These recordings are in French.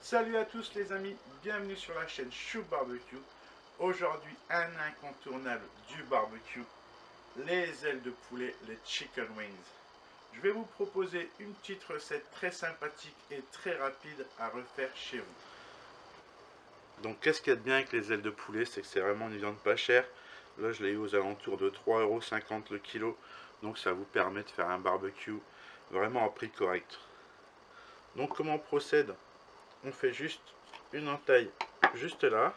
Salut à tous les amis, bienvenue sur la chaîne Chou Barbecue. Aujourd'hui, un incontournable du barbecue, les ailes de poulet, les chicken wings. Je vais vous proposer une petite recette très sympathique et très rapide à refaire chez vous. Donc qu'est-ce qu'il y a de bien avec les ailes de poulet, c'est que c'est vraiment une viande pas chère. Là je l'ai eu aux alentours de 3,50 € le kilo. Donc ça vous permet de faire un barbecue vraiment à prix correct. Donc comment on procède? On fait juste une entaille juste là,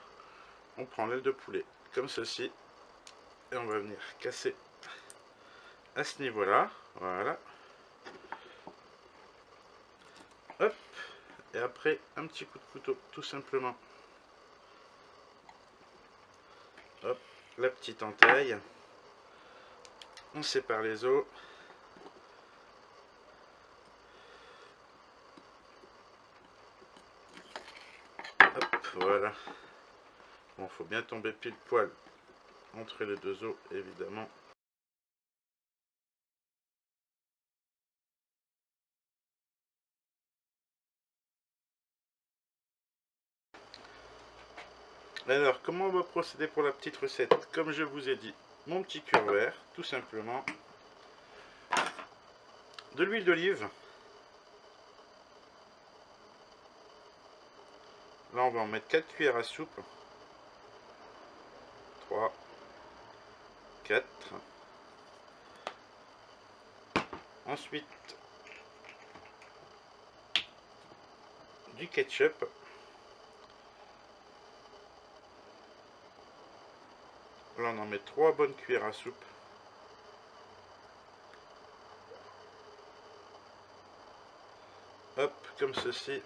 on prend l'aile de poulet comme ceci et on va venir casser à ce niveau là, voilà, hop, et après un petit coup de couteau tout simplement, hop, la petite entaille, on sépare les os, hop, voilà. Bon, faut bien tomber pile poil entre les deux os évidemment. Alors, comment on va procéder pour la petite recette? Comme je vous ai dit, mon petit cuir-vert, tout simplement, de l'huile d'olive. Là, on va en mettre 4 cuillères à soupe. 3, 4. Ensuite, du ketchup. Là, on en met 3 bonnes cuillères à soupe. Hop, comme ceci.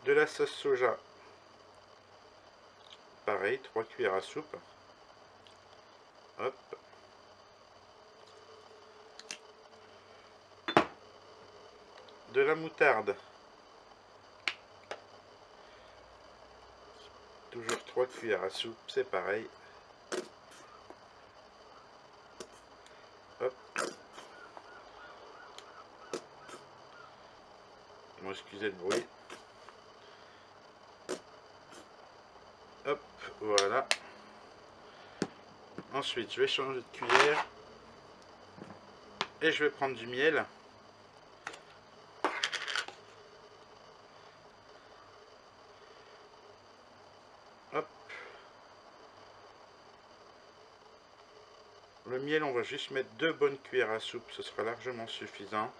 De la sauce soja. Pareil, 3 cuillères à soupe. Hop. De la moutarde. Toujours 3 cuillères à soupe, c'est pareil. Hop. Bon, excusez le bruit. Hop, voilà. Ensuite, je vais changer de cuillère. Et je vais prendre du miel. Hop. Le miel, on va juste mettre 2 bonnes cuillères à soupe, ce sera largement suffisant.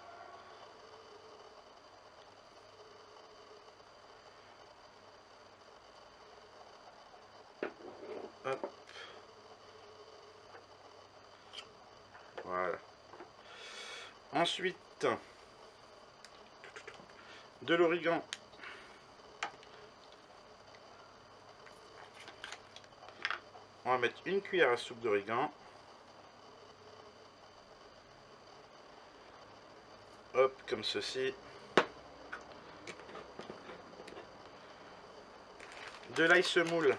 Hop. Voilà. Ensuite, de l'origan. On va mettre une cuillère à soupe d'origan. Hop, comme ceci. De l'ail semoule.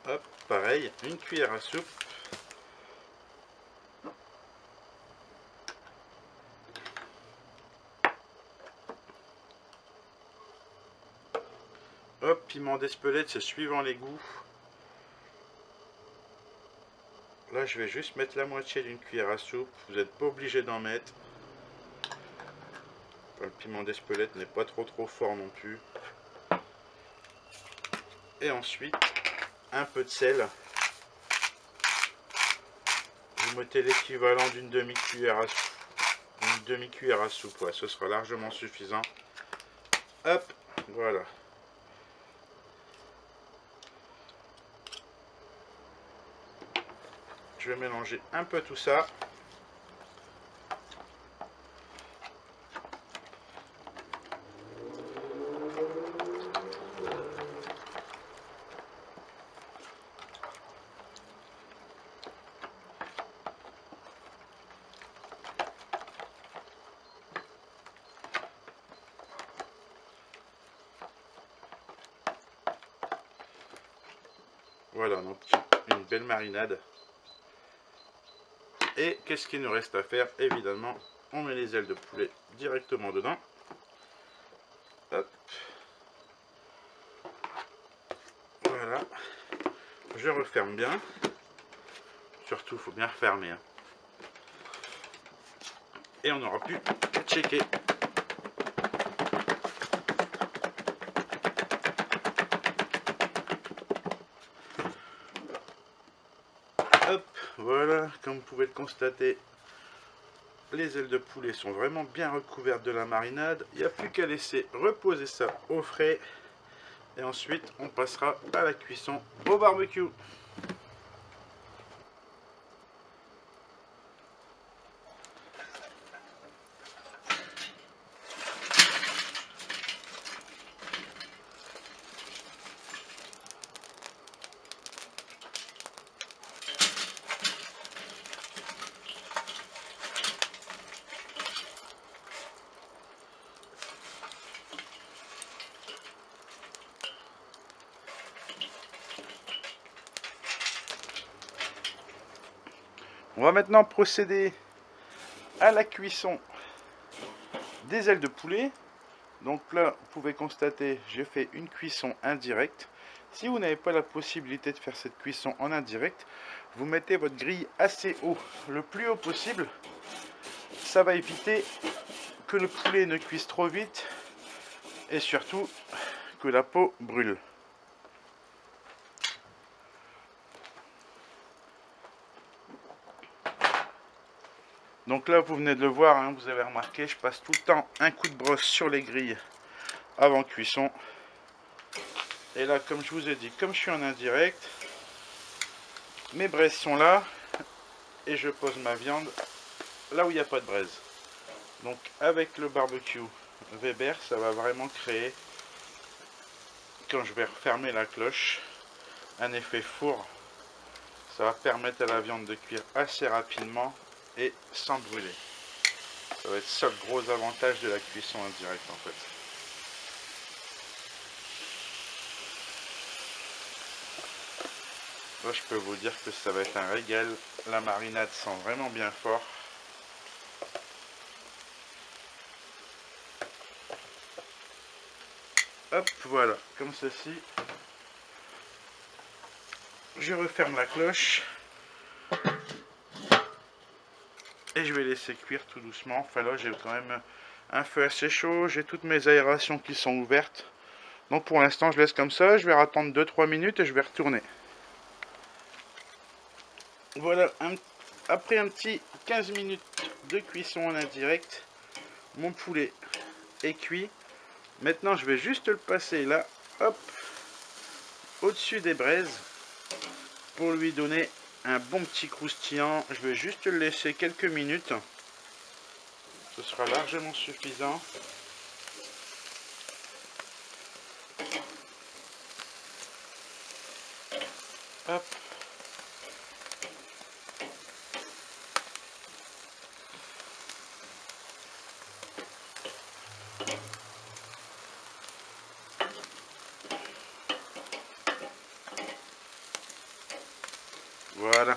Hop, pareil, une cuillère à soupe. Hop, piment d'Espelette, c'est suivant les goûts. Là, je vais juste mettre la moitié d'une cuillère à soupe. Vous n'êtes pas obligé d'en mettre. Enfin, le piment d'Espelette n'est pas trop fort non plus. Et ensuite, un peu de sel. Vous mettez l'équivalent d'une demi-cuillère à soupe. Une demi-cuillère à soupe, ouais, ce sera largement suffisant. Hop, voilà. Je vais mélanger un peu tout ça. Voilà, donc une belle marinade. Et qu'est-ce qu'il nous reste à faire? Évidemment, on met les ailes de poulet directement dedans. Hop. Voilà. Je referme bien. Surtout, il faut bien refermer. Hein. Et on n'aura plus qu'à checker. Hop, voilà, comme vous pouvez le constater, les ailes de poulet sont vraiment bien recouvertes de la marinade. Il n'y a plus qu'à laisser reposer ça au frais. Et ensuite, on passera à la cuisson au barbecue. On va maintenant procéder à la cuisson des ailes de poulet. Donc là, vous pouvez constater, j'ai fait une cuisson indirecte. Si vous n'avez pas la possibilité de faire cette cuisson en indirect, vous mettez votre grille assez haut, le plus haut possible. Ça va éviter que le poulet ne cuise trop vite et surtout que la peau brûle. Donc là, vous venez de le voir, hein, vous avez remarqué, je passe tout le temps un coup de brosse sur les grilles avant cuisson. Et là, comme je vous ai dit, comme je suis en indirect, mes braises sont là et je pose ma viande là où il n'y a pas de braise. Donc avec le barbecue Weber, ça va vraiment créer, quand je vais refermer la cloche, un effet four. Ça va permettre à la viande de cuire assez rapidement et sans brûler. Ça va être ça le gros avantage de la cuisson indirecte en fait. Là, je peux vous dire que ça va être un régal. La marinade sent vraiment bien fort. Hop, voilà, comme ceci. Je referme la cloche. Et je vais laisser cuire tout doucement. Enfin là, j'ai quand même un feu assez chaud. J'ai toutes mes aérations qui sont ouvertes. Donc pour l'instant, je laisse comme ça. Je vais attendre 2-3 minutes et je vais retourner. Voilà, après un petit 15 minutes de cuisson en indirect, mon poulet est cuit. Maintenant, je vais juste le passer là, hop, au-dessus des braises, pour lui donner un bon petit croustillant. Je vais juste le laisser quelques minutes. Ce sera largement suffisant. Hop. Voilà.